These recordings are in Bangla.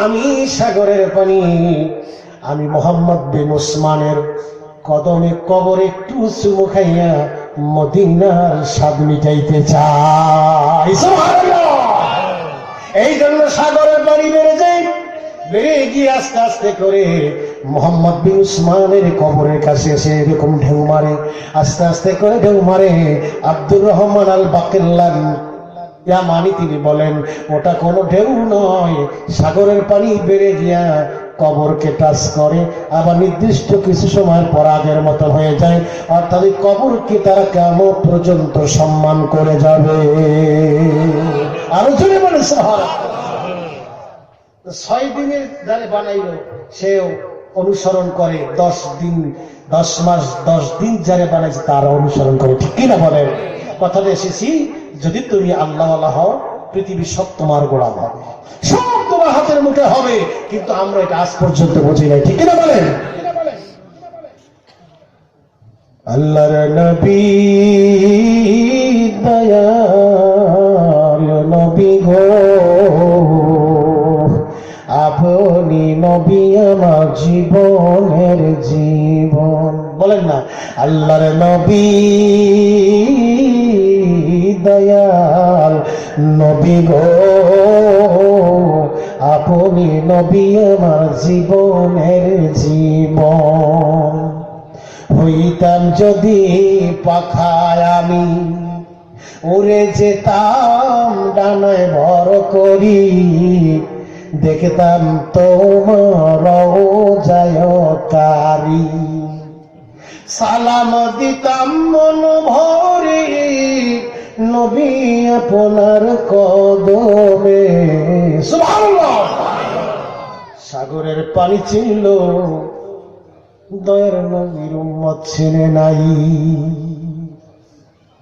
আমি সাগরের পানি, আমি মোহাম্মদ বিন উসমানের কদমে কবরে একটু চুমু খাইয়া মদিনার স্বাদ মিটাইতে চাই। সুবহানাল্লাহ। এই জন্য সাগরের পানি বেড়ে যায়, বেড়ে গিয়ে আস্তে আস্তে করে মোহাম্মদ বিন উসমানের কবরের কাছে এসে এরকম ঢেউ মারে, আস্তে আস্তে করে ঢেউ মারে। আব্দুর রহমান আল বাকিল্লান ইয়ামানি তিনি বলেন, ওটা কোনো ঢেউ নয়, সাগরের পানি বেড়ে গিয়া কবরকে টাচ করে, আবার নির্দিষ্ট কিছু সময় পর আগের মতো হয়ে যায়, অর্থাৎ কবরকে তারা কিয়ামত পর্যন্ত সম্মান করে যাবে। আরো জোরে বলে সুবহানাল্লাহ। 6 দিনের যারা বানাইলো সেও অনুসরণ করে, 10 দিন 10 মাস 10 দিন যারা বানাইছে তারা অনুসরণ করে। ঠিক কিনা বলেন? কথাটা এসেছি, যদি তুমি আল্লাহওয়ালা হও পৃথিবীর সব তোমার গোলাম হবে, সব তোমার হাতের মুঠে হবে, কিন্তু আমরা এটা আজ পর্যন্ত বুঝি নাই। ঠিক কিনা বলেন? আল্লাহর নবী দয়াল নবী গো, আপনি নবী আমার জীবনের জীবন। বলেন না, আল্লাহর নবী দয়াল নবী গো, আপনি নবী আমার জীবনের জীবন। হইতাম যদি পাখায় আমি, উড়ে যেতাম ডানায় ভর করি, দেখতাম তোমার রওজায়কারী, সালাম দিতাম মন ভরে নবী আপনার কদমে। সুবহানাল্লাহ। সাগরের পানি চিনল, দয়ার নবীর উম্মত চিনে নাই।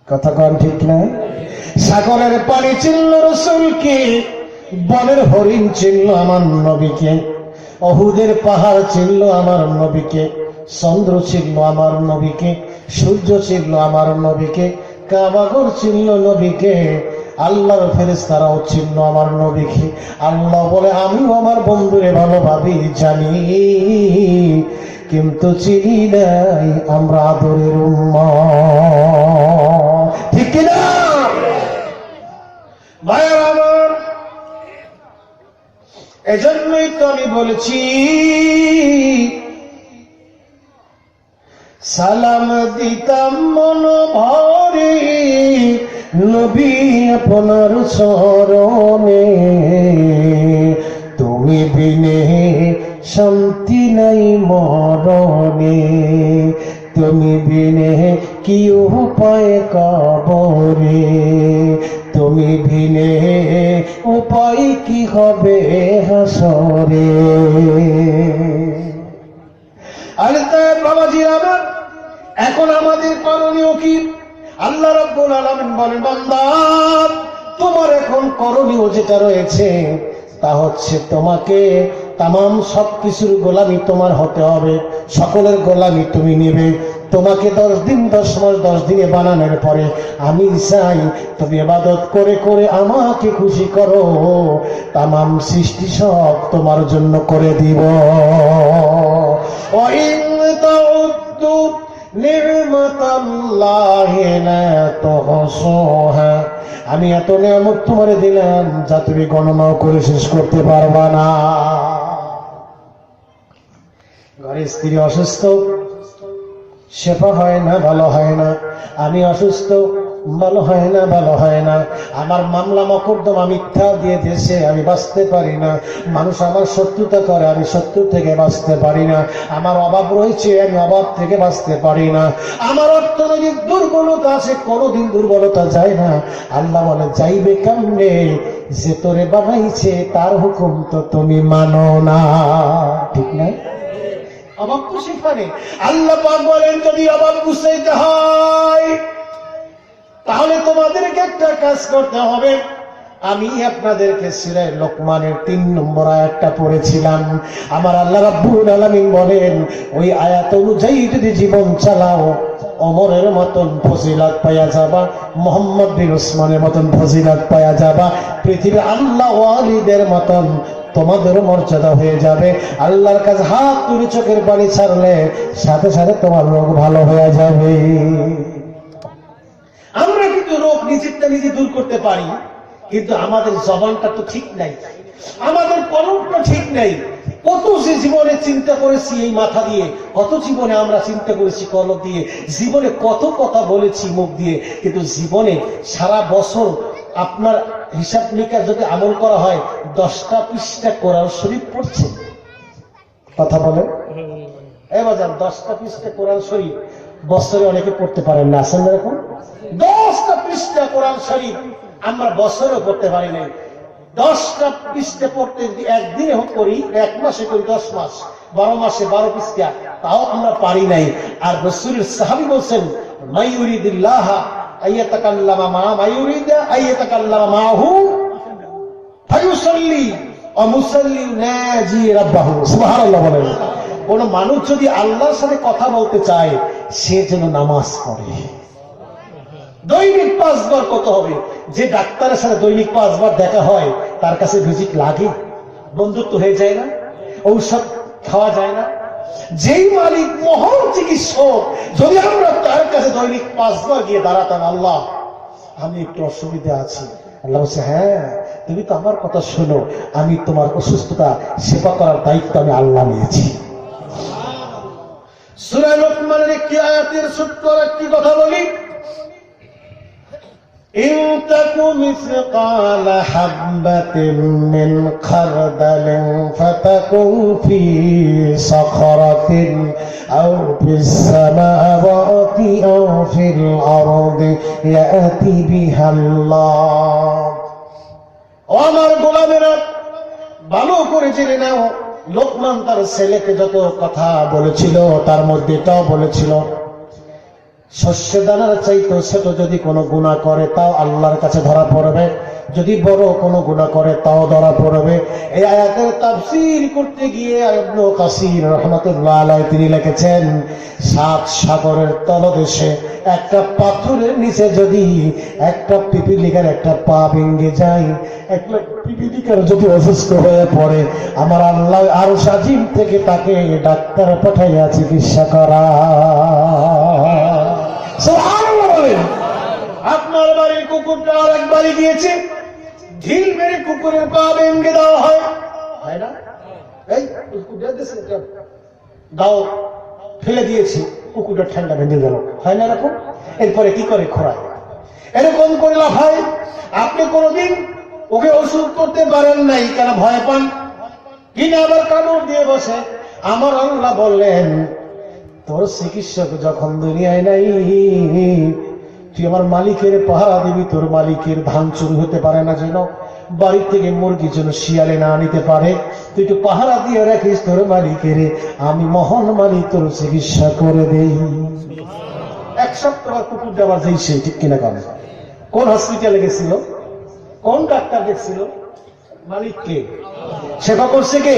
কথা কন ঠিক না? সাগরের পানি চিনল রাসূলকে, বনের হরিণ চিনল আমার নবীকে, অহুদের পাহাড় চিনল আমার নবীকে, চন্দ্র চিনল আমার নবীকে, সূর্য চিনল আমার নবীকে, কাবাগর চিনল নবীকে, আল্লাহর ফেরেশতারাও চিনল আমার নবীকে। আল্লাহ বলে, আমিও আমার বন্ধুরে ভালোভাবে জানি, কিন্তু চিনি নাই আমরা আদরের উম্মত। ঠিক কিনা ভাইরা আমার? এজন্যই তো আমি বলেছি, সালাম দিতাম মন ভরে নবী আপনার চরণে, তুমি বিনে শান্তি নাই মরণে, তুমি বিনে কি উপায় কবরে, তুমি বিনে উপায় কি হবে হাসরে। আরে তাই বাবাজির আমার, এখন আমাদের করণীয় কি? আল্লাহ রাব্বুল আলামিন বলেন, বান্দা তোমার এখন করণীয় যেটা রয়েছে তা হচ্ছে তোমাকে তামাম সবকিছুর গোলামি তোমার হতে হবে, সকলের গোলামি তুমি নেবে। তোমাকে 10 দিন 10 মাস 10 দিনে বানানোর পরে আমি চাই তুমি ইবাদত করে করে আমাকে খুশি করো, তামাম সৃষ্টি সব তোমার জন্য করে দিব। ওয়াইন তাউদ্দু নি'মাতাল্লাহি লা তুহসুহা, আমি এত নিয়ামত তোমারে দিলাম যা তুমি গণনাও করে শেষ করতে পারবা না। ঘরে স্ত্রী অসুস্থ, শেফা হয় না, ভালো হয় না, আমি অসুস্থ, ভালো হয় না, ভালো হয় না, আমার মামলা মকদ্দমা মিথ্যা দিয়ে দেশে আমি বাঁচতে পারি না, মানুষ আমার শত্রুতা করে, আমি শত্রু থেকে বাঁচতে পারি না, আমার অভাব রয়েছে, আমি অভাব থেকে বাঁচতে পারি না, আমার অর্থনৈতিক দুর্বলতা আছে, কোনোদিন দুর্বলতা যায় না। আল্লাহ বলে, যাইবে কেমনে? যে তোরে বানাইছে তার হুকুম তো তুমি মানো না। ঠিক না? অভাব তো সেখানে। আল্লাহ পাক বলেন, যদি অভাব বুঝাইতে হয় তাহলে তোমাদেরকে একটা কাজ করতে হবে। আমি আপনাদেরকে সূরা লোকমানের 3 নম্বর আয়াতটা পড়েছিলাম। আমার আল্লাহ রাব্বুল আলামিন বলেন, ওই আয়াত অনুযায়ী যদি জীবন চালাও ওমরের মতন ফজিলত পাওয়া যাবা, মোহাম্মদ বিন উসমানের মতন ফজিলত পাওয়া যাবা, পৃথিবীর আল্লাহ ওয়ালিদের মতন তোমাদেরও মর্যাদা হয়ে যাবে। আল্লাহর কাছে হাত তুলে চোখের পানি ছাড়লে সাথে সাথে তোমার রোগ ভালো হয়ে যাবে। আমরা কিন্তু রোগ নিজেরটা নিজে দূর করতে পারি, কিন্তু আমাদের জবানটা তো ঠিক নাই, আমাদের কলমটা ঠিক নাই। কত যে জীবনে চিন্তা করেছি এই মাথা দিয়ে, কত জীবনে আমরা চিন্তা করেছি কলম দিয়ে, জীবনে কত কথা বলেছি মুখ দিয়ে, কিন্তু জীবনে সারা বছর আপনার হিসাব নিকাশ যদি আমল করা হয় 10টা পৃষ্ঠা কোরআন শরীফ পড়ছে। কথা বলে এবার 10টা পৃষ্ঠা কোরআন শরীফ বছরে অনেকে পড়তে পারেন না, আসেন এরকম 10টা পৃষ্ঠা কোরআন শরীফ আমরা বছরেও পড়তে পারি নাই। 10টা পৃষ্ঠা পড়তে একদিনে করি, 1 মাসে করি 10 মাস, 12 মাসে 12 পৃষ্ঠা, তাও আমরা পারি নাই। আর রাসূলের সাহাবী বলছেন মাইয়ুরিদিল্লাহ আইয়াতাকাল্লামা মা মাইয়ুরিদা আইয়াতাকাল্লামা মাহু ফায়ুসাল্লি ওয়া মুসাল্লি নাজি রাব্বাহু। সুবহানাল্লাহ বলেন। কোন মানুষ যদি আল্লাহর সাথে কথা বলতে চায় সে যেন নামাজ পড়ে। দৈনিক 5 বার কত হবে? যে ডাক্তারের সাথে দৈনিক 5 বার দেখা হয় তার কাছে ভিজিট লাগে, বন্ধুত্ব হয়ে যায় না, ঔষধ খাওয়া যায় না। যেই মালিক মহান চিকিৎসক, যদি আমরা তার কাছে দৈনিক 5 বার গিয়ে দাঁড়াতাম, আল্লাহ আমি একটু অসুবিধা আছি, আল্লাহ বলছে হ্যাঁ তুমি তো আমার কথা শোনো, আমি তোমার অসুস্থতা সেবা করার দায়িত্ব আমি আল্লাহ নিয়েছি। সূরা লোকমানের একটি আয়াতের ছোট্ট একটি কথা বলি, إن تك مثقال حبة من خردل فتكن في صخرة أو في السماوات أو في الأرض يأتي بها الله। আমার গোলামেরা ভালো করে জেনে নাও, লোকমান তার ছেলেকে যত কথা বলেছিল তার মধ্যে এটাও বলেছিল শস্য দানার চাইতে ছোট যদি কোনো গুনাহ করে তাও আল্লাহর কাছে ধরা পড়বে, যদি বড় কোনো গুনাহ করে তাও ধরা পড়বে। এই আয়াতের তাফসীর করতে গিয়ে ইবনে কাসির রাহমাতুল্লাহ আলাইহি তিনি লিখেছেন 7 সাগরের তলদেশে একটা পাথরের নিচে যদি একটা পিপিলিকার একটা পা ভেঙে যায়, একটা পিপিলিকার যদি অসুস্থ হয়ে পড়ে, আমার আল্লাহ আরশ আজিম থেকে তাকে ডাক্তার পাঠাইয়া চিকিৎসা করা। সুবহানাল্লাহ বলেন। আপনার বাড়ির কুকুরটা আর এক বাড়ি গিয়েছে, ঢিল মেরে কুকুরের পা ভেঙে দেওয়া হয় না? এই কুকুরটা দাও ফেলে দিয়েছি, কুকুরটা ঠান্ডা ভেঙে গেল, হয় না এরকম? এরপরে কি করে খোঁড়ায়, এরকম করে লাফায়। আপনি কোনদিন ওকে ওষুধ করতে পারেন নাই, কেন ভয় পান কিনা, আবার কামড় দিয়ে বসে। আমার আল্লাহ বললেন তোর চিকিৎসক যখন দুনিয়ায় নাই, তুই আমার মালিকের পাহারা দিবি, তোর মালিকের ধান চুরি হতে পারে না যেন, বাড়ির থেকে মুরগি যেন শিয়ালে না নিতে পারে, তুই একটু পাহারা দিয়ে রাখিস তোর মালিকের, আমি মহান মালিক তোর চিকিৎসা করে দেই। 1 সপ্তাহ কুকুর দেওয়ার যাইছে, ঠিক কিনা? কারণ কোন হসপিটালে গেছিল, কোন ডাক্তার দেখছিল? মালিককে সেবা করছে কে?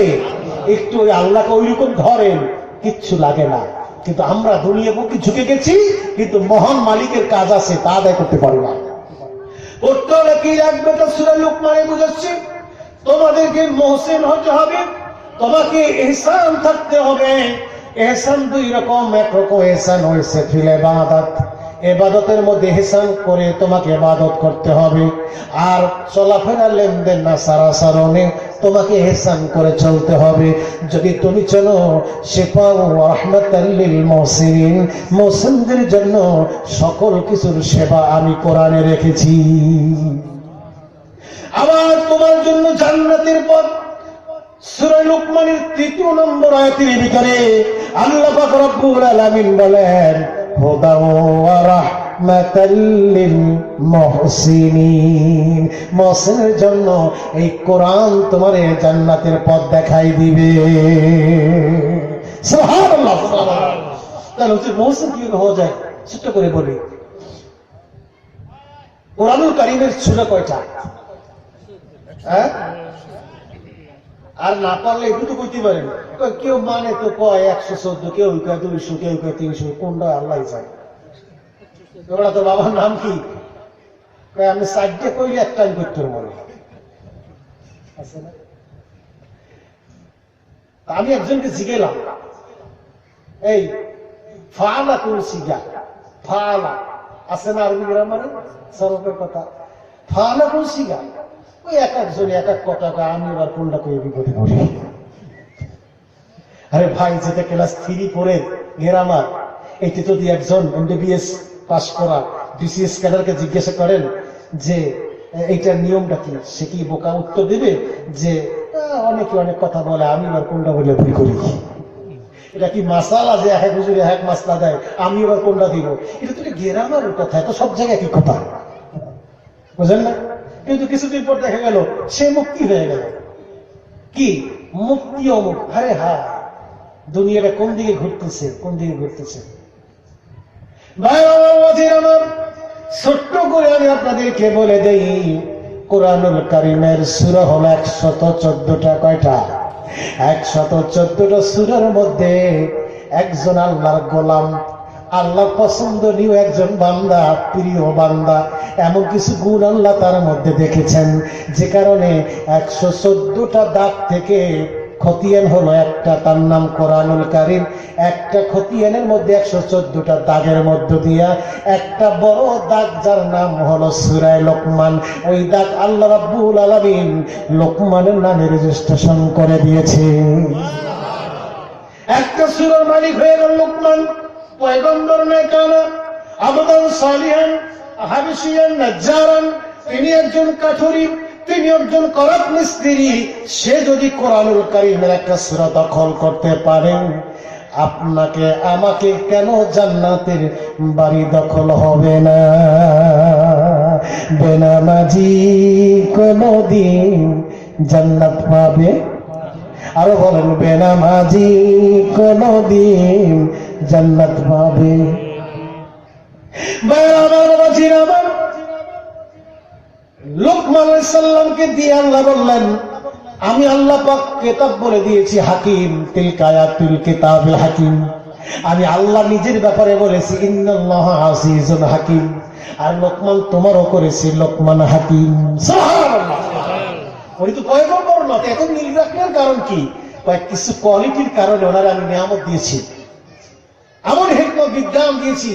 একটু ওই আল্লাহকে ওইরকম ধরেন, কিচ্ছু লাগে না। কিন্তু আমরা দুনিয়া বুকে ঝুঁকে গেছি, কিন্তু মহান মালিকের কাজ আছে তা আদায় করতে পারি না। করতে হলে কি লাগবে? তো সূরা লোকমানে বুঝাচ্ছি, তোমাদেরকে মুহসিন হতে হবে, তোমাকে ইহসান থাকতে হবে। ইহসান 2 রকম, এক রকম ইহসান হয়েছে ফিল ইবাদত, ইবাদতের মধ্যে ইহসান করে তোমাকে ইবাদত করতে হবে, আর চলাফেরা লেনদেন না সারাসারণে তোমাকে ইহসান করে চলতে হবে। যদি তুমি চলো শিফা ওয়া রাহমাতাল লিল মুহসিনিন, মুহসিনদের জন্য সকল কিছুর সেবা আমি কোরআনে রেখেছি। আবার তোমার জন্য জান্নাতের পথ। সূরা লোকমানের 3 নম্বর আয়াতের ভিতরে আল্লাহ পাক রব্বুল আলামিন বলেন হুদা ওয়া রাহমাতাল লিল মুহসিনিন, মুহসিনের জন্য এই কোরআন তোমার জান্নাতের পথ দেখাই দিবে। সুবহানাল্লাহ। তাহলে মুহসিন কি হয়ে যায়? ছোট করে বলি, কোরআনুল কারীমের সূরা কয়টা? হ্যাঁ, আর না পারলে একটু তো কইতে পারেন। কেউ মানে তো কয় 114, কেউ কয় 200, কেউ কয় 300, কোনটা আল্লাহ জানে। ওরা তো বাবার নাম কি? আমি 4টে কইলে একটাই করতে মনে আছে না? আমি একজনকে জিগেলাম, এই ফালা কোন সিগা, ফালা আছে না আরবি গ্রামারে সরফের কথা, ফালা কোন সিগা, ওই এক একজন এক এক কথা, আমি এবার কোনটা করে বিপদে পড়ি। আরে ভাই, যেটা ক্লাস 3 পড়ে গ্রামার, এটি যদি একজন MBBS পাস করা BCS ক্যাডারকে জিজ্ঞাসা করেন যে এইটার নিয়মটা কি, সে কি বোকা উত্তর দেবে যে অনেকে অনেক কথা বলে, আমি এবার কোনটা বলে ভুল করি। এটা কি মাসালা যে এক হুজুরে এক মাসলা দেয়, আমি এবার কোনটা দিব? এটা তো গ্রামারের কথা, তো সব জায়গায় কি কথা, বুঝলেন না? কিন্তু কিছুদিন পর দেখা গেল সে মুক্তি হয়ে গেল। কি মুক্তি অমুক, আরে হ্যাঁ, দুনিয়াটা কোন দিকে ঘুরতেছে, কোন দিকে ঘুরতেছে। ভাই আমার ছোট্ট করে আমি আপনাদেরকে বলে দেই, কোরআনুল কারীমের সূরা হলো 114টা। কয়টা? 114টা সূরার মধ্যে একজন আল্লাহর গোলাম, আল্লাহ পছন্দনীয় একজন বান্দা, প্রিয় বান্দা, এমন কিছু গুণ আল্লাহ তার মধ্যে দেখেছেন, যে কারণে 114টা দাগ থেকে খতিয়ান হলো একটা, তার নাম কোরআনুল কারীম। একটা খতিয়ানের মধ্যে 114টা দাগের মধ্য দিয়া একটা বড় দাগ, যার নাম হলো সূরা লোকমান। ওই দাগ আল্লাহ রাব্বুল আলামিন লোকমানের নামে রেজিস্ট্রেশন করে দিয়েছে। একটা সূরার মালিক হয়ে গেল লোকমান। পয়গম্বর নেকানা আবদান সালিহান হাবশিয়ান নাজ্জারান, তিনি একজন কাঠুরি, তিনি একজন করাত মিস্ত্রি। সে যদি কোরআনুল কারীমের একটা সূরা দখল করতে পারেন, আপনাকে আমাকে কেন জান্নাতের বাড়ি দখল হবে না? বেনামাজি কোনদিন জান্নাত পাবে? আরো বলেন, বেনামাজি কোনদিন জান্নাত পাবে? লোকমান আলাইহিস সালামকে দিয়ে আল্লাহ বললেন, আমি আল্লাহ পাক কিতাব বলে দিয়েছি হাকিম, তিলকা আয়াতুল কিতাবিল হাকিম। আমি আল্লাহ নিজের ব্যাপারে বলেছি ইন্নাল্লাহা আজিজুন হাকিম। আর লোকমান তোমারও করেছি লোকমান হাকিম। সুবহানাল্লাহ। উনি তো পয়গম্বর না, এত মিল রাখার কারণ কি? কিছু কোয়ালিটির কারণে ওনারা আমি নিয়ামত দিয়েছি, এমন হিকমত বিজ্ঞান দিয়েছি,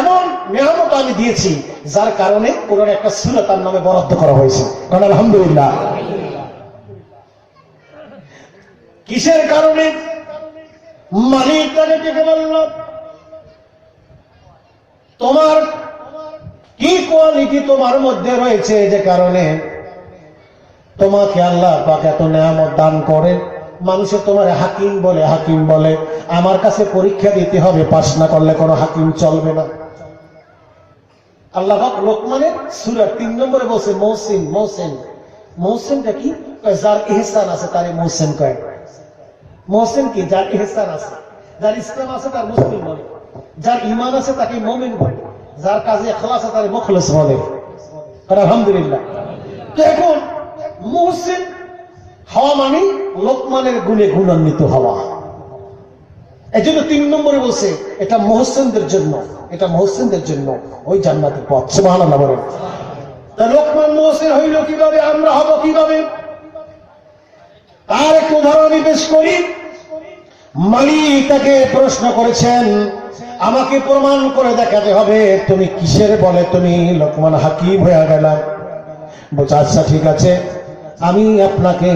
এমন নিয়ামত আমি দিয়েছি, যার কারণে কোরআন একটা সূরা তার নামে বরাদ্দ করা হয়েছে। কারণ আলহামদুলিল্লাহ। কিসের কারণে? মালিকটাকে ডেকে বলল, তোমার কি কোয়ালিটি তোমার মধ্যে রয়েছে, যে কারণে তোমাকে আল্লাহ পাক এত নিয়ামত দান করে। মানুষের তোমার হাকিম বলে, হাকিম বলে। আমার কাছে পরীক্ষা দিতে হবে, পাস না করলে কোনো হাকিম চলবে না। আল্লাহ পাক লোকমানের সূরা 3 নম্বরে বলছে মহসিন। মহসিন, মহসিনটা কি? যার ইহসান আছে তারে মহসিন কয়। মহসিন কি? যার ইহসান আছে, যার ইসলাম আছে তার মুসলিম বলে, যার ঈমান আছে তাকে মুমিন বলে, যার কাজে ইখলাস আছে তারে মুখলিস বলে। আলহামদুলিল্লাহ। তো এখন মুহসিন হওয়া মানে লোকমানের গুণে গুণান্বিত হওয়া। এই জন্য 3 নম্বরে বলছে এটা মুহসিনদের জন্য, এটা মুহসিনদের জন্য ওই জান্নাতের পথ। সুবহানাল্লাহ বলেন। তা লোকমান মুহসিন হইল কিভাবে, আমরা হব কিভাবে? তার এক উদাহরণ আমি পেশ করি। মালিক তাকে প্রশ্ন করেছেন, আমাকে প্রমাণ করে দেখাতে হবে তুমি কিসের বলে তুমি লোকমান হাকিম হয়ে গেলা। বলছে আচ্ছা ঠিক আছে, আমি আপনাকে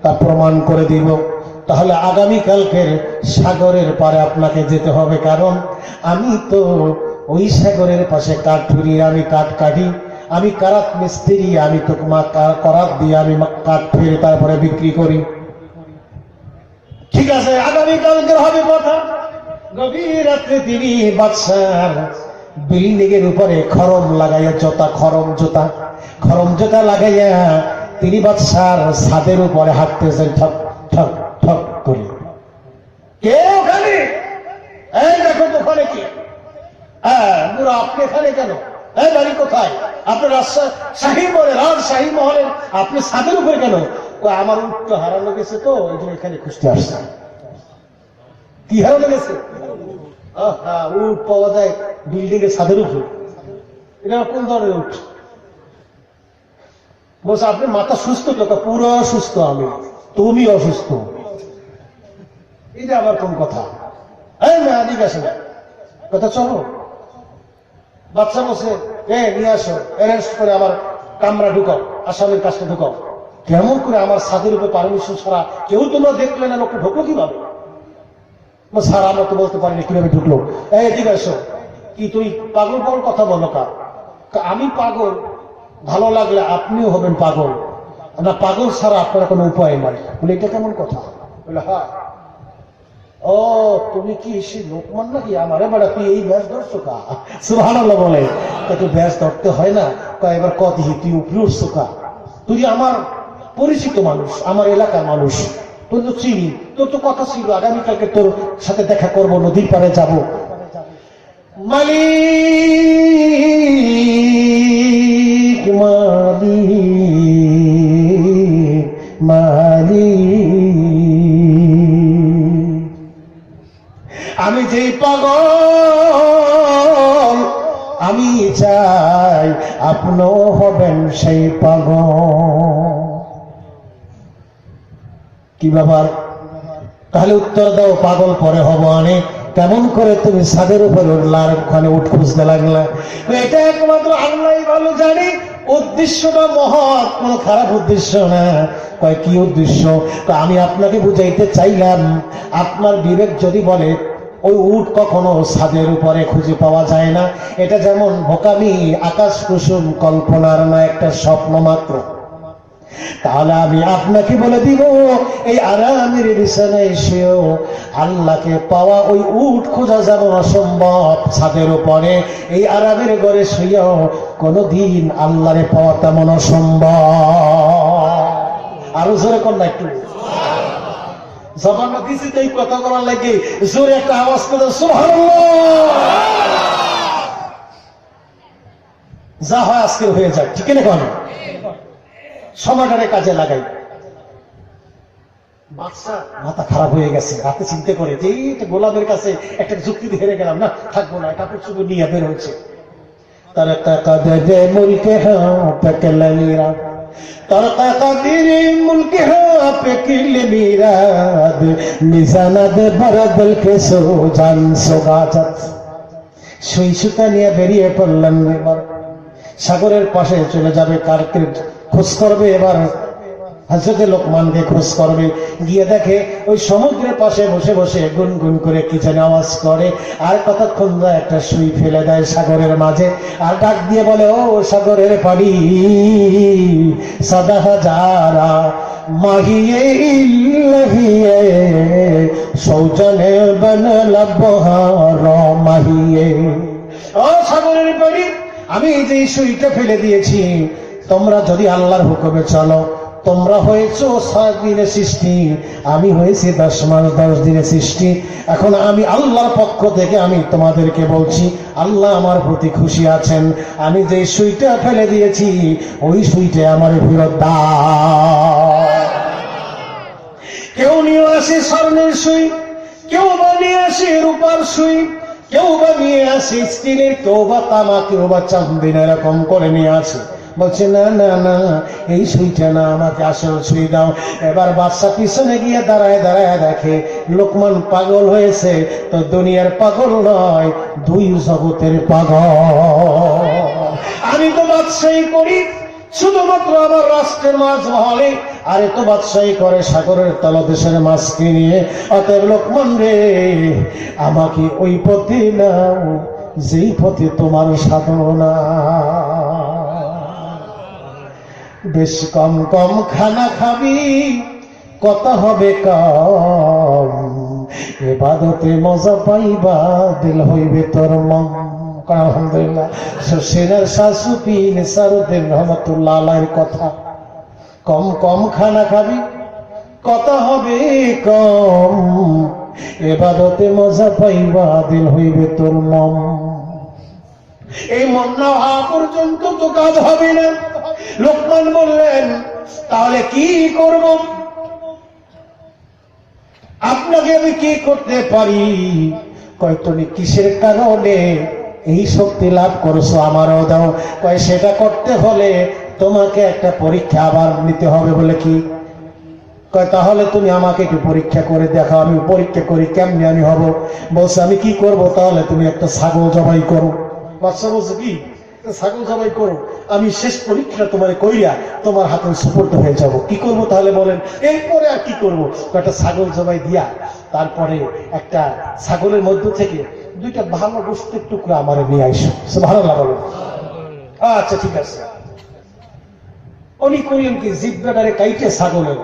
তা প্রমাণ করে দিব। তাহলে আগামীকালকের সাগরের পারে আপনাকে যেতে হবে, কারণ আমি তো ওই সাগরের পাশে কাঠুরি, আমি কাঠ কাটি, আমি কারাত মিস্ত্রি, আমি তো করাত দিয়ে আমি কাঠ ফেরে তারপরে বিক্রি করি। ঠিক আছে, আগামীকালকের হবে কথা। গভীর রাত্রে তিনি বাদশার বিল্ডিং এর উপরে খরম লাগাইয়া, খরম জোতা লাগাইয়া তিনি বাদশার ছাদের উপরে হাঁটতেছেন, ঠক ঠক ঠক করে। কে ওখানে? এই দেখো তো ওখানে কি? বুড়া আপনি এখানে কেন? এই বাড়ি কোথায়? আপনার শাহী মহলে, রাজশাহী মহলের আপনি ছাদের উপরে কেন? আমার উট হারানো গেছে, তো ওই জন্য এখানে খুঁজতে আসছে। কি হারানো গেছে? উট পাওয়া যায় বিল্ডিং এর ছাদের উপরে। এটা কোন ধরনের উট? বলছে আপনি মাথা সুস্থ তো? পুরো সুস্থ আমি। তুমি অসুস্থ। এটা আবার কোন কথা? এই মেয়ে দিকে আসে না কথা, চলো। বাচ্চা বসে নিয়ে আসো, অ্যারেস্ট করে আবার কামরা ঢুকাও, আসামির কাছে ঢুকাও। কেমন করে আমার ছাদের উপরে পারমিশন ছাড়া কেউ তোমরা দেখলে না, লোকটা ঢুকলো কিভাবে? স্যার আমরা তো বলতে পারিনি কিভাবে ঢুকলো। এদিকে আসো। কি তুই পাগল পাগল কথা বলো? আমি পাগল, ভালো লাগলে আপনিও হবেন পাগল, না পাগল ছাড়া আপনার কোনো উপায় নাই। বলে এটা কেমন কথা? বলে হ্যাঁ। ও তুমি কি সে লোকমান নাকি? আমারে বেড়া তুই এই ব্যাস ধরছো কা? সুবহানাল্লাহ বলে। তুই ব্যাস ধরতে হয় না, এবার কদিহি তুই উপরে উঠছো কা? তুই আমার পরিচিত মানুষ, আমার এলাকার মানুষ, তোর তো চিনি, তোর তো কথা ছিল আগামীকালকে তোর সাথে দেখা করব, নদীর পাড়ে যাব। মালিক মালিক মালিক, আমি যেই পাগল, আমি চাই আপনিও হবেন সেই পাগল। কি ব্যাপার? তাহলে উত্তর দাও, পাগল পরে হব আনে। কেমন করে তুমি ছাদের উপরে উঠলা আর ওখানে উঠ খুঁজতে লাগলা? এটা একমাত্র আল্লাহই ভালো জানি। উদ্দেশ্যটা মহৎ, কোনো খারাপ উদ্দেশ্য না। কয় কি উদ্দেশ্য? আমি আপনাকে বুঝাইতে চাইলাম, আপনার বিবেক যদি বলে ওই উট কখনো ছাদের উপরে খুঁজে পাওয়া যায় না, এটা যেমন বোকামি, আকাশ কুসুম, কল্পনার না, একটা স্বপ্ন মাত্র, তাহলে আমি আপনাকে বলে দিব এই আরামের বিছানায় শুয়েও আল্লাহকে পাওয়া ওই উট খোঁজা যেমন অসম্ভব, ছাদের উপরে এই আরামের ঘরে শুয়েও কোনদিন আল্লাহরে পাওয়া তেমন অসম্ভব। আরো জোরে কর না একটু। জবান দিছি তো এই কথা বলার লাগে, জোরে একটা আওয়াজ করে সুবহানাল্লাহ। যা হয় আজকে হয়ে যাক, ঠিক না? কেন সময়টারে কাজে লাগাই। বাচ্চা মাথা খারাপ হয়ে গেছে, রাতে চিন্তা করে যে গোলামের কাছে একটা যুক্তি হেরে গেলাম, না থাকবো না, কাপড় চুপড় নিয়ে বের হয়েছে। তার কাদে মুলকে পেকেলে মিরাদ, তার কাদির মুলকে পেকেলে মিরাদ, মিজানাদ বরদল কে সোজান সোগাজাত। সুই সুতা নিয়ে বেরিয়ে পড়লেন, এবার সাগরের পাশে চলে যাবে। কার খোঁজ করবে? এবার হযরত লোকমানকে খোঁজ করবে। গিয়ে দেখে ওই সমুদ্রের পাশে বসে বসে গুনগুন করে কি যেন আওয়াজ করে, আর কতক্ষণ যায় একটা সুই ফেলে দেয় সাগরের মাঝে, আর ডাক দিয়ে বলে, ও সাগরের পানি সাদা হাজারা মাহিয়ে ইল্লাহিয়ে সৌজনে বনলা বহার মাহিয়ে। ও সাগরের পানি, আমি যে সুইটা ফেলে দিয়েছি, তোমরা যদি আল্লাহর হুকুমে চলো, তোমরা হয়েছো 6 দিনের সৃষ্টি, আমি হয়েছি 10 মাস 10 দিনের সৃষ্টি। এখন আমি আল্লাহর পক্ষ থেকে আমি তোমাদেরকে বলছি, আল্লাহ আমার প্রতি খুশি আছেন। আমি যে সুইটা ফেলে দিয়েছি ওই সুইটা আমার ফেরত দাও। কেউ নিয়ে আসে স্বর্ণের সুই, কেউ বা নিয়ে আসে রূপার সুই, কেউ বা নিয়ে আসে স্টিলের, কেউ বা তামা, কেউ বা চান্দিন, এরকম করে নিয়ে আসে। বলছে না না না, এই সুইটা না, আমাকে আসল সুই দাও। এবার বাদশা পিছনে গিয়ে দাঁড়ায় দাঁড়ায় দেখে লোকমান পাগল হয়েছে, তো দুনিয়ার পাগল নয়, 2 জগতের পাগল। আমি তো বাদশাহী করি শুধুমাত্র আমার রাষ্ট্রের মাঝ মহলে, আর এত বাদশাহী করে সাগরের তলদেশের মাছকে নিয়ে। অতএব লোকমান রে, আমাকে ওই পথে নাও যেই পথে তোমার সাধনা। বেশ কম কম খানা খাবি, কথা হবে কম, ইবাদতে মজা পাইবা, দিল হইবে তোর মন। আলহামদুলিল্লাহ। সেনার শাশু পীর সারুদ্দিন রহমতুল্লাহ আলাইহির কথা, কম কম খানা খাবি, কথা হবে কম, ইবাদতে মজা পাইবা, দিল হইবে তোর মন। এই মন না হওয়া পর্যন্ত তো কাজ হবে না। লোকমান বললেন, তাহলে কি করব? আপনাকে আমি কি করতে পারি? কয় তুমি কিসের কারণে এই শক্তি লাভ করছো আমারও দাও। কয় সেটা করতে হলে তোমাকে একটা পরীক্ষা আবার নিতে হবে। বলে কি? কয় তাহলে তুমি আমাকে একটু পরীক্ষা করে দেখো। আমি পরীক্ষা করি কেমনি আমি হব। বলছে আমি কি করব? তাহলে তুমি একটা ছাগল জবাই করো। বাচ্চা বলছে কি ছাগল জবাই করো, আমি শেষ পরীক্ষা তোমার কইরা তোমার হাতে সুপর্দ হয়ে যাব। কি করব তাহলে বলেন? এরপরে আর কি করব? একটা ছাগল জবাই দিয়া তারপরে একটা ছাগলের মধ্য থেকে দুইটা ভালো গোস্তের টুকরা আমার নিয়ে আইসো। ভালো লাগলো। আচ্ছা ঠিক আছে। উনি করলেন কি, জিব্বাটারে কাইটে ছাগলের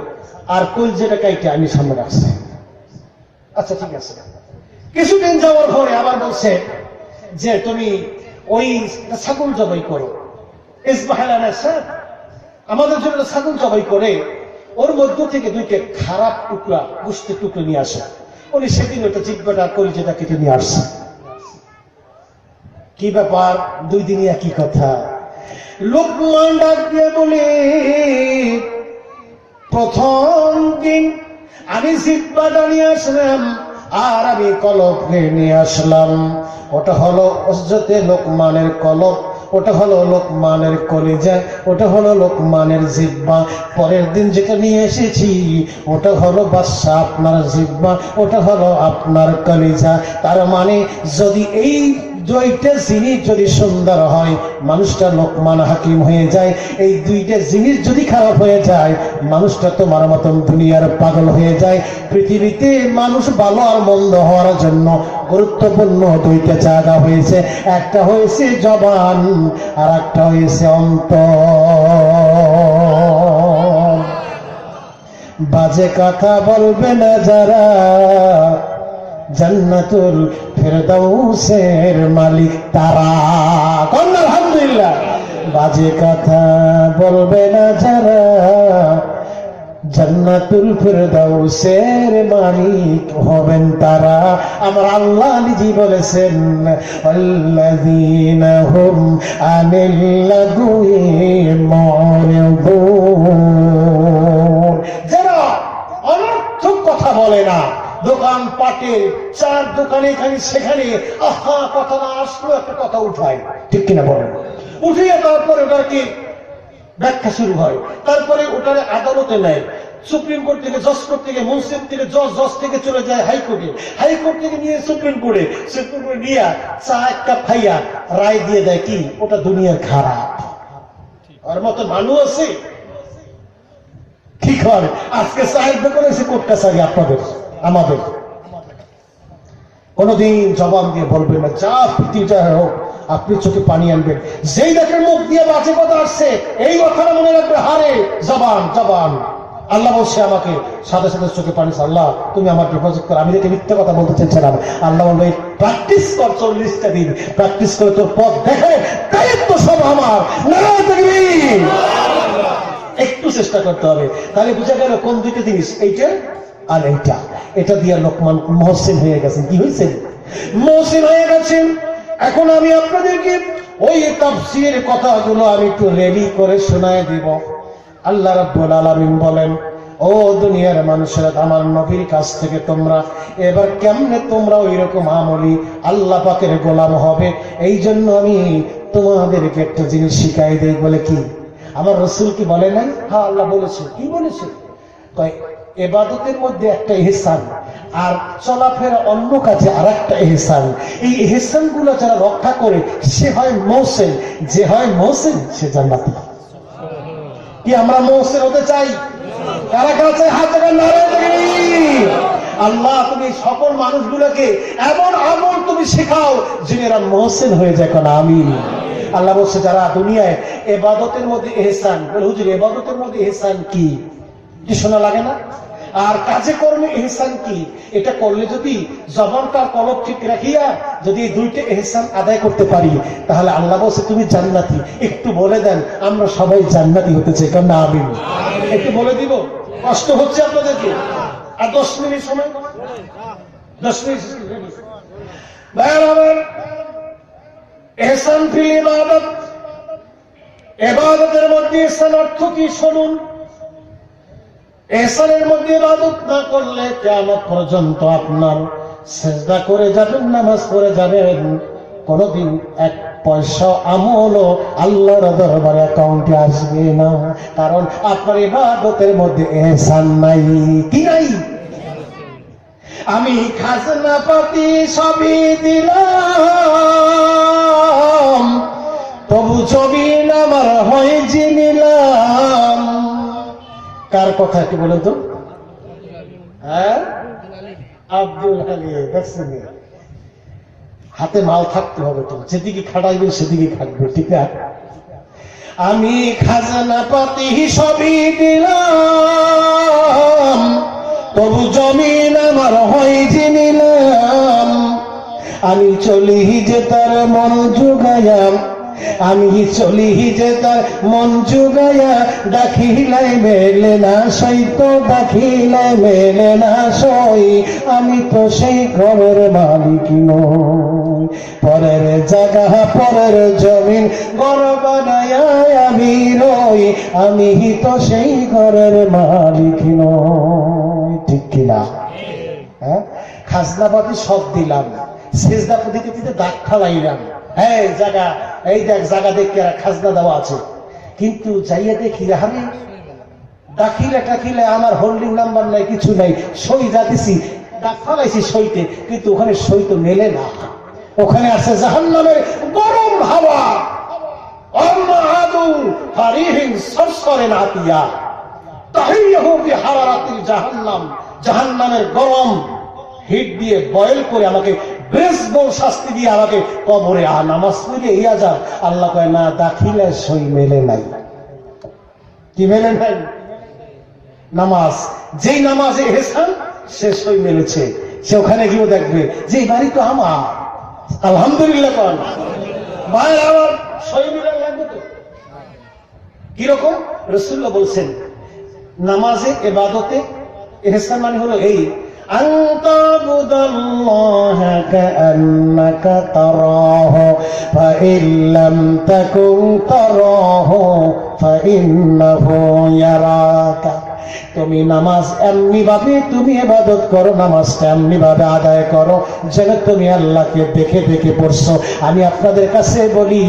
আর কলজেটা কাইটে আমি সামনে রাখছি। আচ্ছা ঠিক আছে। কিছুদিন যাওয়ার পরে আবার বলছে যে তুমি ওই ছাগল জবাই করো। আমাদের জন্য ছাগল জবাই করে ওর মধ্য থেকে দুইটা খারাপ টুকরা গোস্তের টুকরো নিয়ে আসে। উনি সেদিন ওইটা জিব্বাটা কলজেটা কেটে নিয়ে আসছে। কি ব্যাপার? 2 দিনই একই কথা। লোকমান ডাক দিয়ে বলে, প্রথম দিন আমি জিব্বাটা নিয়ে আসলাম আর আমি কলব নিয়ে আসলাম। ওটা হলো হযরতে লোকমানের কলব, ওটা হলো লোকমানের কলিজা, ওটা হলো লোকমানের জিহ্বা। পরের দিন যেটা নিয়ে এসেছি ওটা হলো বাদশা আপনার জিহ্বা, ওটা হলো আপনার কলিজা। তার মানে যদি এই দুইটা জিনিস যদি সুন্দর হয় মানুষটা লোকমান হাকিম হয়ে যায়, এই দুইটা জিনিস যদি খারাপ হয়ে যায় মানুষটা তোমার মতন দুনিয়ার পাগল হয়ে যায়। পৃথিবীতে মানুষ ভালো আর মন্দ হওয়ার জন্য গুরুত্বপূর্ণ দুইটা জায়গা হয়েছে, একটা হয়েছে জবান আর একটা হয়েছে অন্তর। বাজে কথা বলবে না যারা জান্নাতুল ফেরদাউসের মালিক তারা। আলহামদুলিল্লাহ। বাজে কথা বলবে না যারা জান্নাতুল ফেরদাউসের মালিক হবেন তারা। আমার আল্লাহ নিজে বলেছেন, আল্লাযীনা হুম আনিল লাগwi মুরিদুন, যারা অনর্থক কথা বলে না। দোকান পাটের চার দোকানে এখানে সেখানে আহা কথা না আসলো একটা কথা উঠায়, ঠিক কিনা বলেন? উঠিয়ে তারপরে ওটাকে ব্যাখ্যা শুরু হয়, তারপরে ওটারে আদালতে নেয়। সুপ্রিম কোর্ট থেকে জজ কোর্ট থেকে মুন্সিফ থেকে জজ, জজ থেকে চলে যায় হাইকোর্টে, হাইকোর্ট থেকে নিয়ে সুপ্রিম কোর্টে, সুপ্রিম কোর্টে নিয়ে চা এক কাপ খাইয়া রায় দিয়ে দেয় কি ওটা দুনিয়ার খারাপ। আর মতো মানুষ আছে ঠিক হয়। আজকে সাহেব করেছে কোর্ট কাছারি আপনাদের আমাদের। কোনদিন জবান দিয়ে বলবেন না, যা পৃথিবীটা হোক আপনি চোখে পানি আনবেন। যেই দেখেন মুখ দিয়ে বাজে কথা আসছে এই কথাটা মনে রাখবে, হারে জবান জবান। আল্লাহ বলছে আমাকে সাথে সাথে চোখে পানি, আল্লাহ তুমি আমার হেফাজত করো, আমি দেখে মিথ্যা কথা বলতে চাইছিলাম। আল্লাহ বলবে প্র্যাকটিস কর 40টা দিন, প্র্যাকটিস করে তোর পথ দেখে দায়িত্ব সব আমার। একটু চেষ্টা করতে হবে, তাহলে বুঝা গেল কোন দুইটা জিনিস, এইটা আর এইটা। এটা দিয়ে লোকমান মহসিন হয়ে গেছেন। কি হয়েছে? মহসিন হয়ে গেছেন। এখন আমি আপনাদেরকে ওই তাফসীরের কথাগুলো আমি একটু রেডি করে শোনায় দিব। আল্লাহ রাব্বুল আলামিন বলেন, ও দুনিয়ার মানুষেরা, আমার নবীর কাছ থেকে তোমরা এবার কেমনে তোমরা ওই রকম আমলি আল্লাহ পাকের গোলাম হবে, এই জন্য আমি তোমাদেরকে একটা জিনিস শিখাই দেই। বলে কি? আমার রাসূল কি বলে নাই? হ্যাঁ আল্লাহ বলেছে। কি বলেছে? ইবাদতের মধ্যে একটা ইহসান আর চলাফেরা অন্য কাজে আর একটা ইহসান। এই ইহসান গুলো যারা রক্ষা করে সে হয় মহসিন, যে হয় মহসিন সে জান্নাতি। কি আমরা মহসিন হতে চাই? কারা কারা চাই? হাত থেকে নারায়ে তাকবীর। আল্লাহ তুমি সকল মানুষগুলোকে এমন আমল তুমি শেখাও যে এরা মহসিন হয়ে যায়। কোন আমিন। আল্লাহ বলছে যারা দুনিয়ায় ইবাদতের মধ্যে ইহসান, বলে হুজুর ইবাদতের মধ্যে ইহসান কি? কি শোনা লাগে না? আর কাজে কর্মে ইহসান কি? এটা করলে যদি জবানটার কলব ঠিক রাখিয়া যদি এই দুইটা ইহসান আদায় করতে পারি তাহলে আল্লাহ বলছে তুমি জান্নাতি। একটু বলে দেন আমরা সবাই জান্নাতি হতে চাই। কারণ না আমিন। একটু বলে দিব, কষ্ট হচ্ছে আপনাদেরকে। আর 10 মিনিট সময়, 10 মিনিট। ইহসান ফিল ইবাদত, ইবাদতের মধ্যে ইহসান অর্থ কি শুনুন। ইহসানের মধ্যে ইবাদত না করলে কিয়ামত পর্যন্ত আপনার সিজদা করে যাবেন, নামাজ পড়ে যাবেন, কোনদিন এক পয়সা আমলও আল্লাহর দরবারে অ্যাকাউন্টে আসবে না, কারণ আপনার ইবাদতের মধ্যে ইহসান নাই। কি নাই? আমি খাজনা পাতি সবই দিলাম, তবু জমিন আমার হয় যে নিলাম। কার কথা কি বলেন তো? হ্যাঁ, আব্দুল আলী। দেখছেন, হাতে মাল থাকতে হবে, তো যেদিকে খাটাইবে সেদিকে খাটবে, ঠিক না? আমি খাজনা পাতি সবই দিলাম, তবু জমিন আমার হয় যে নিলাম। আমি চলি যে তার মন জুগায়াম, আমি চলি যে তার মন জুগায়া, ডাকিলাই মেলে না সই, তো ডাকিলাই মেলে না সই। আমি তো সেই ঘরের মালিক নই, পরের জায়গা পরের জমিন ঘর বানায় আমি রই, আমি তো সেই ঘরের মালিক নই। ঠিক কিনা? হ্যাঁ, খাজনাপাতি সব দিলাম, সেজদা দিতে দিতে দাগ ফালাইলাম, এই জায়গা, এই দেখ জায়গা দেখে খাজনা দেওয়া আছে, কিন্তু যাইয়া দেখি আরে দাখিলে টাকিলে আমার হোল্ডিং নাম্বার নাই, কিছু নাই, সই যা দিছি দাগ ফালাইছি সইতে, কিন্তু ওখানে সই তো মেলে না। ওখানে আছে জাহান্নামের গরম হাওয়া, জাহান্নামের গরম হিট দিয়ে বয়েল করে আমাকে বেসবল শাস্তি দিয়ে আমাকে কবরে নামাজ পড়ে ইয়া যা। আল্লাহ কয় না, দাখিলে সই মেলে নাই। কি মেলে নাই? নামাজ। যেই নামাজে ইহসান, সে সই মেলেছে, সে ওখানে গিয়েও দেখবে যে এই বাড়ি তো আমার। আলহামদুলিল্লাহ কন ভাই, আমার সই মিলে লাগবে তো। কিরকম? রাসূলুল্লাহ বলছেন, নামাজে ইবাদতে ইহসান মানে হলো এই, আনতাবুদাল্লাহা কাআন্নাকা তারাহু ফাইল্লাম তাকুন তারাহু ফাইন্নাহু ইয়ারাকা। তুমি নামাজ এমনি ভাবে তুমি ইবাদত করো, নামাজটা এমনি ভাবে আদায় করো যেন তুমি আল্লাহকে দেখে দেখে পড়ছো। আমি আপনাদের কাছে বলি,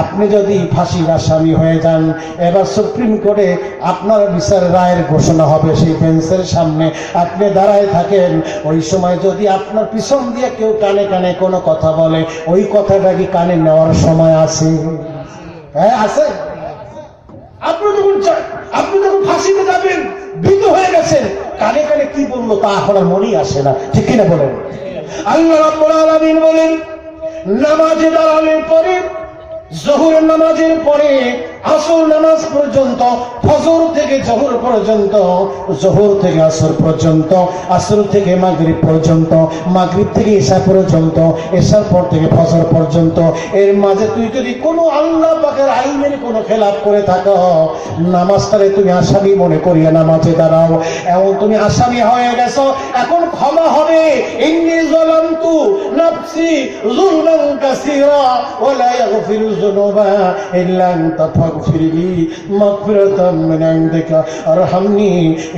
আপনি যদি ফাঁসির আসামি হয়ে যান, এবার সুপ্রিম কোর্টে আপনার বিচার রায়ের ঘোষণা হবে, সেই বেঞ্চের সামনে আপনি দাঁড়ায় থাকেন, ওই সময় যদি আপনার পিছন দিয়ে কেউ কানে কানে কোনো কথা বলে, ওই কথাটা কি কানে নেওয়ার সময় আছে? হ্যাঁ, আছে। আপনি যখন ফাঁসিতে যাবেন, ভীত হয়ে গেছেন, কানে কানে কি বললো তা এখন আর মনেই আসে না, ঠিক কিনা বলেন? আল্লাহ রাব্বুল আলামিন বলেন, নামাজে দাঁড়ানোর পরে, জোহর নামাজের পরে আসর নামাজ পর্যন্ত, ফজর থেকে জোহর পর্যন্ত, জোহর থেকে আসর পর্যন্ত, আসর থেকে মাগরিব পর্যন্ত, মাগরিব থেকে ঈশা পর্যন্ত, ঈশার পর থেকে ফজর পর্যন্ত, এর মাঝে তুই যদি কোনো আল্লাহ পাকের আইনের কোনো খেলাপ করে থাকো, নামাজটারে তুমি আসামি মনে করিয়া নামাজে দাঁড়াও। এমন তুমি আসামি হয়ে গেছো, এখন ক্ষমা হবে। ইন্নী যালামতু নাফসি যুলমান কাসীরা ওয়া লা ইয়াগফিরু যুনুবা ইল্লা আনতা ফাগফিরলি মাগফিরাতাম মিন ইনদিকা আরহামনি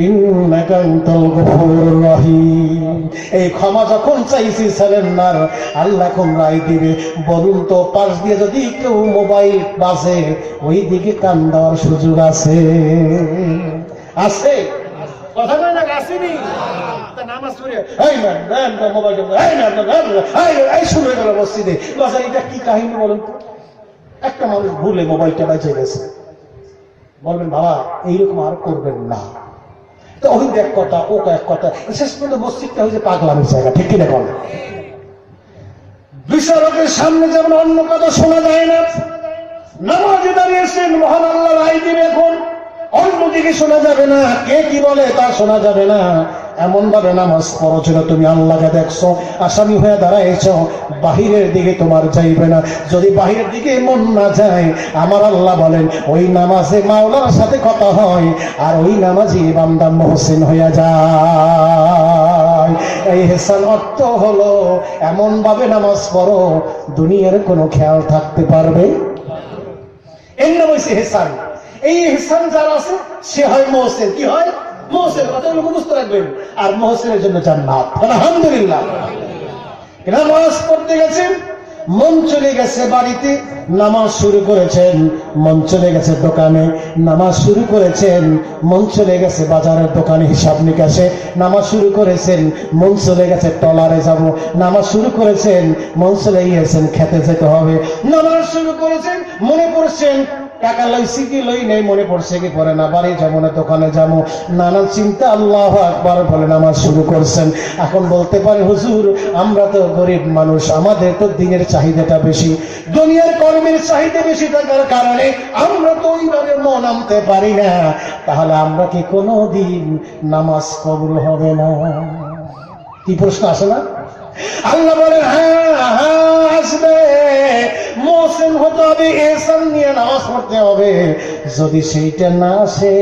ইন্নাকা আনতাল গফুরুর রহিম। এই ক্ষমা যখন চাইছি সারেন্ডার, আল্লাহ কোন রায় দিবে বলুন তো? পাশ দিয়ে যদি কেউ মোবাইল বাজে, ওই দিকে কান দেওয়ার সুযোগ আছে? আছে? কথা বলে না, আসেনি? নামাজ পড়ে মোবাইল শুরু হয়ে গেল মসজিদে। এটা কি কাহিনী বলেন তো? একটা মানুষ ভুলে মোবাইলটা বেঁচে গেছে, বলবেন বাবা এইরকম আর করবেন না, তো ওই এক কথা ও এক কথা, শেষ পর্যন্ত মসজিদটা হয়েছে পাগলামের জায়গা, ঠিক কিনা বলেন? বিচারকের সামনে যেমন অন্য কথা শোনা যায় না, নামাজে দাঁড়িয়েছেন, মহান আল্লাহ রায় দিবে, এখন অন্যদিকে শোনা যাবে না, কে কি বলে তা শোনা যাবে না। এমন ভাবে নামাজ পড়ো যেন তুমি আল্লাহকে দেখছো, আসামি হয়ে দাঁড়াইছো, বাহিরের দিকে তোমার যাইবে না। যদি বাহিরের দিকে মন না যায়, আমার আল্লাহ বলেন ওই নামাজে মাওলার সাথে কথা হয়, আর ওই নামাজি বান্দা মুহসিন হইয়া যায়। এই ইহসান অর্থ হলো এমন ভাবে নামাজ পড়ো দুনিয়ার কোনো খেয়াল থাকতে পারবে। এর নাম হইছে ইহসান। এই ইহসান যার আছে সে হয় মুহসিন। কি হয়? মুহসিন। কথাগুলো মুখস্থ রাখবেন। আর মুহসিনের জন্য জান্নাত। আলহামদুলিল্লাহ। নামাজ পড়তে গেছেন, মন চলে গেছে বাড়িতে, নামাজ শুরু করেছেন, মন চলে গেছে দোকানে, নামাজ শুরু করেছেন, মন চলে গেছে বাজারের দোকানে হিসাব নিকাশে, নামাজ শুরু করেছেন, মন চলে গেছে টলারে যাব, নামাজ শুরু করেছেন, মন চলে গিয়েছেন খেতে যেতে হবে, নামাজ শুরু করেছেন, মনে পড়ছেন টাকা লইছি কি লই নেই, মনে পড়ছে কি পরে না, বাড়ি যাবো না দোকানে যাবো, নানান চিন্তা, আল্লাহু আকবার বলে নামাজ শুরু করছেন। এখন বলতে পারে হুজুর আমরা তো গরিব মানুষ, আমাদের তো দিনের চাহিদাটা বেশি, দুনিয়ার কর্মের চাহিদা বেশি থাকার কারণে আমরা তো ওইভাবে মন আনতে পারি না, তাহলে আমরা কি কোনোদিন নামাজ কবুল হবে না? কি প্রশ্ন আসে না? আল্লাহ বলেন হ্যাঁ হ্যাঁ আসবে, মুহসিন হতে হবে, ইহসান নিয়ে নামাজ পড়তে হবে। যদি সেইটা না আসে,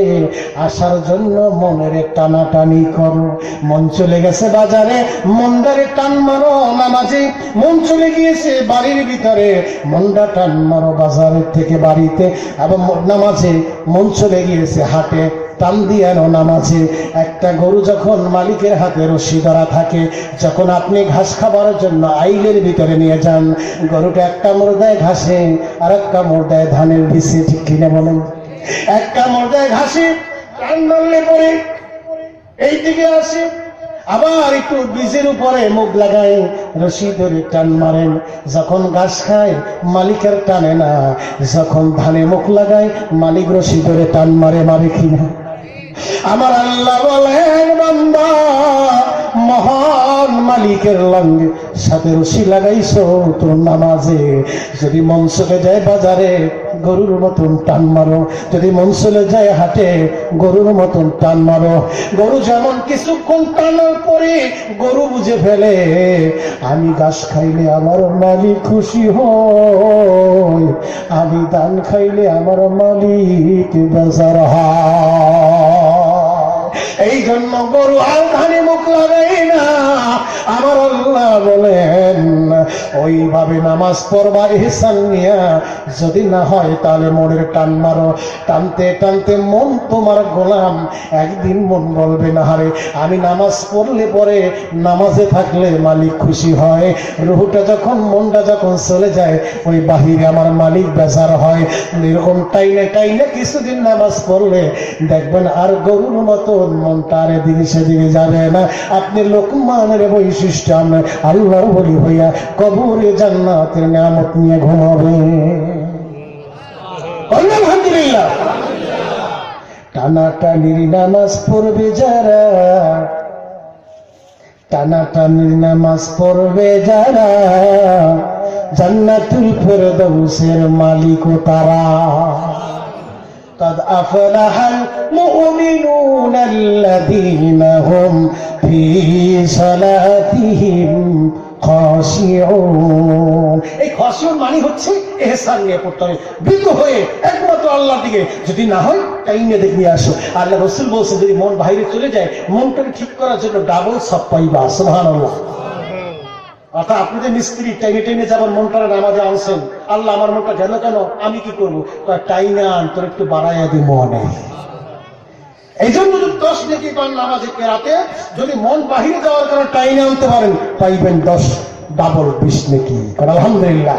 আসার জন্য মনের টানাটানি করো। মন চলে গেছে বাজারে, মনটারে টান মারো নামাজে, মন চলে গিয়েছে বাড়ির ভিতরে, মনটা টান মারো বাজারের থেকে বাড়িতে, এবং নামাজে মন চলে গিয়েছে হাটে, টান দিয়ে আনো নামাজে। একটা গরু যখন মালিকের হাতে রশি ধরা থাকে, যখন আপনি ঘাস খাবার জন্য আইলের ভিতরে নিয়ে যান, গরুটা একটা মোড় দেয় ঘাসে, আর একটা মোড় দেয় ধানের ভিসে, ঠিক কিনা বলেন? একটা মোড় দেয় ঘাসে, টান মারলে পরে এইদিকে আসে, আবার একটু বীজের উপরে মুখ লাগায়, রশি ধরে টান মারেন, যখন ঘাস খায় মালিকের টানে না, যখন ধানে মুখ লাগায় মালিক রশি ধরে টান মারে, মারে কিনা? আমার আল্লাহ বলেন বান্দা, মহান মালিকের লঙ্গে সাথে রশি লাগাইছো তোর নামাজে, যদি মন চলে যায় বাজারে গরুর মতন টান মারো, যদি মন চলে যায় হাটে গরুর মতন টান মারো। গরু যেমন কিছুক্ষণ টানার পরে গরু বুঝে ফেলে আমি ঘাস খাইলে আমার মালিক খুশি হয়, আমি ধান খাইলে আমার মালিক বেজার হয়। এই জন্য গরু আর ধানে মুখ লাগাই না। আমার আল্লাহ বলেন ওইভাবে নামাজ পড়বা ইহসান নিয়া, যদি না হয় তাহলে মনের টান মারো, টানতে টানতে মন তোমার গোলাম, একদিন মন বলবে না হারে আমি নামাজ পড়লে পরে, নামাজে থাকলে মালিক খুশি হয়, রুহুটা যখন মনটা যখন চলে যায় ওই বাহিরে আমার মালিক বেজার হয়। এরকম টাইনে টাইনে কিছুদিন নামাজ পড়লে দেখবেন আর গরুর মতো মনটা আর এদিকে সেদিকে যাবে না। আপনি লোকমানের বৈশিষ্ট্য আল্লাহর বলি হইয়া কবরে জান্নাতের নিয়ামত নিয়ে ঘুমাবে। আলহামদুলিল্লাহ। টানাটানির নামাজ পড়বে যারা, টানাটানির নামাজ পড়বে যারা, জান্নাতুল ফেরদাউসের মালিক তারা। قد أفلح المؤمنون الذين هم في صلاتهم খাশিউন। এই খাশিউন মানে হচ্ছে ইহসান নিয়ে পড়তে হবে, বিত হয়ে একমাত্র আল্লাহর দিকে। যদি না হয় টাইমে দেখে আসো। আল্লাহ রাসূল বলছে যদি মন বাইরে চলে যায়, মনটাকে ঠিক করার জন্য ডাবল সব পাইবা। সুবহানাল্লাহ। অর্থাৎ আপনি যে মিস্ত্রি টাইমে টাইমে যাবার মনটারে নামাজে আনছেন, আল্লাহ আমার মনটা গেল কেন, আমি কি করবো, টাইমে আন, তোর একটু বাড়াইয়া দিব মনে। এই জন্য যদি 10 নেকি পান নামাজে কেরাতে, যদি মন বাহিরে যাওয়ার কারণে টাইমে আনতে পারেন, পাইবেন 10 ডাবল 20 নেকি। আলহামদুলিল্লাহ।